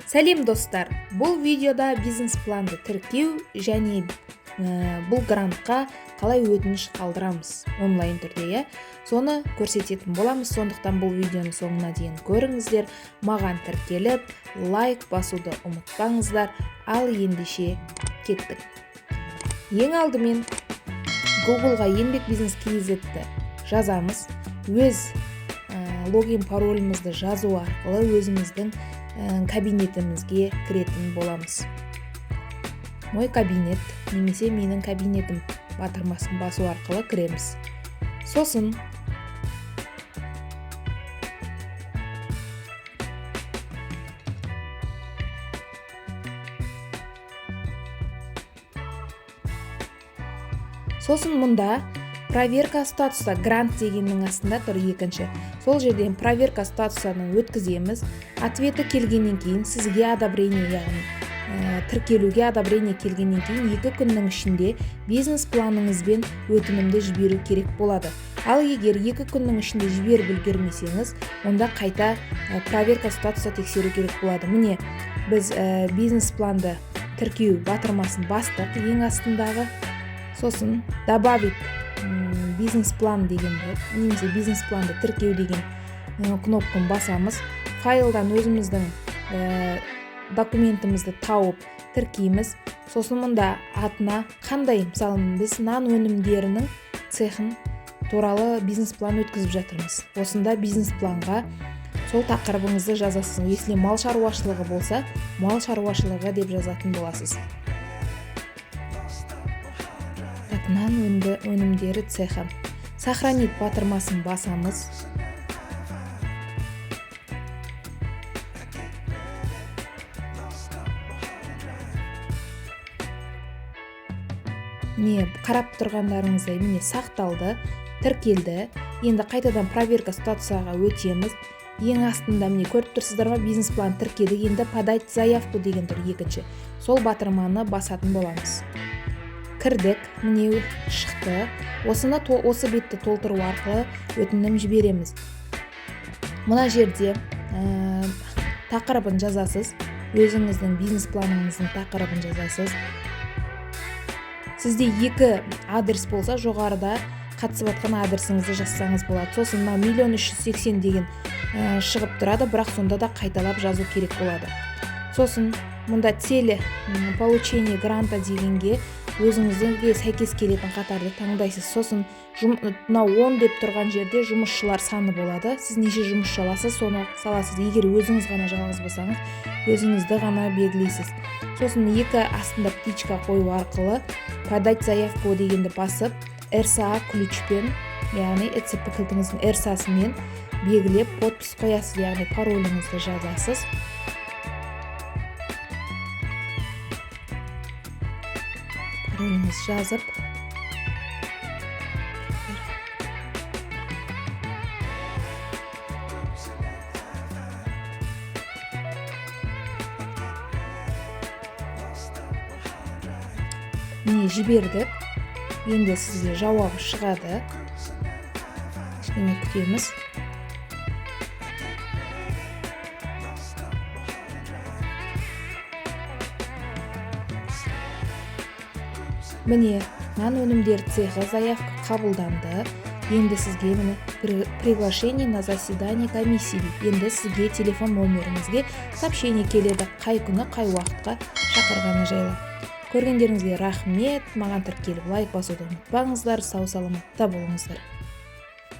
Сәлем достар, бұл видеода бизнес планды тіркеу және бұл грантқа қалай өтініш қалдырамыз онлайн түрде, соны көрсететін боламыз. Сондықтан бұл видеоны соңына дейін көріңіздер. Маған тіркеліп, лайк басуды ұмытпаңыздар. Ал ендеше кеттік. Ең алдымен Google-ға еңбек бизнес KZ-ті жазамыз. Өз логин паролімізді жазу арқылы өзіміздің кабинетімізге кіретін боламыз. Мой кабинет немесе менің кабинетім батырмасын басу арқылы кіреміз. Сосын мұнда проверка статуса грант дегеннің астында тұр екінші. Сол жерден проверка статусаны өткіземіз. Ответі келгеннен кейін сізге одобрение, яғни тіркелуге одобрение келгеннен кейін 2 күннің ішінде бизнес планыңызбен өтінімді жіберу керек болады. Ал егер 2 күннің ішінде жіберіп үлгермесеңіз, онда қайта проверка статуса тексеру керек болады. Міне, біз бизнес планды тіркеу батырмасын бастық, ең астындағы. Сосын добавить бизнес план дегенді, немесе бизнес планды тіркеу деген кнопканы басамыз. Файлдан өзіміздің документімізді тауып тіркейміз. Сосын мұнда атына қандай, мысалы біз нан өнімдерінің цехын туралы бизнес план өткізіп жатырмыз. Осында бизнес планға сол тақырыбыңызды жазасыз. Если мал шаруашылығы болса, мал шаруашылығы деп жазатын боласыз. Нан өнімдері цехы. Сохранить батырмасын басамыз. Міне, қарап тұрғандарыңыздай, міне сақталды, тіркелді. Енді қайтадан проверка статусаға өтеміз. Ең астында міне көріп тұрсыздар ма, бизнес план тіркелді. Енді подать заявку деген тұр екінші. Сол батырманы басатын боламыз. Кірдік, міне шықты. Осы бетті толтыру арқылы өтінім жібереміз. Мына жерде тақырыбын жазасыз. Өзіңіздің бизнес планыңыздың тақырыбын жазасыз. Сізде 2 адрес болса, жоғарыда қатысып жатқан адресіңізді жазсаңыз болады. Сосын 1.380.000 деген шығып тұрады, бірақ сонда да қайталап жазу керек болады. Сосын мұнда цели получение гранта дегенге өзіңізге сәйкес келетін қатарды таңдайсыз. Сосын 10 деп тұрған жерде жұмысшылар саны болады. Сіз неше жұмысшы аласыз, соны саласыз. Егер өзіңіз ғана жалғыз болсаңыз, өзіңізді ғана белгілейсіз. Сосын 2 астында птичка қою арқылы подать заявку дегенді басып, RSA ключпен, яғни ЭЦП кілтіңіздің RSA-сымен белгілеп подпись қоясыз, яғни пароліңізді жазасыз. Пароліңіз жазып, міне жібердік. Енді сізге жауабы шығады. Кішкене күтеміз. Міне, нан өнімдер цехы заявка қабылданды. Енді сізге приглашение на заседание комиссии. Енді сізге телефон номеріңізге сообщение келеді, қай күні, қай уақытқа шақырғаны жайлы. Көргендеріңізге рахмет. Маған тіркеліп лайк басуды ұмытпаңыздар. Сау саламатта болыңыздар.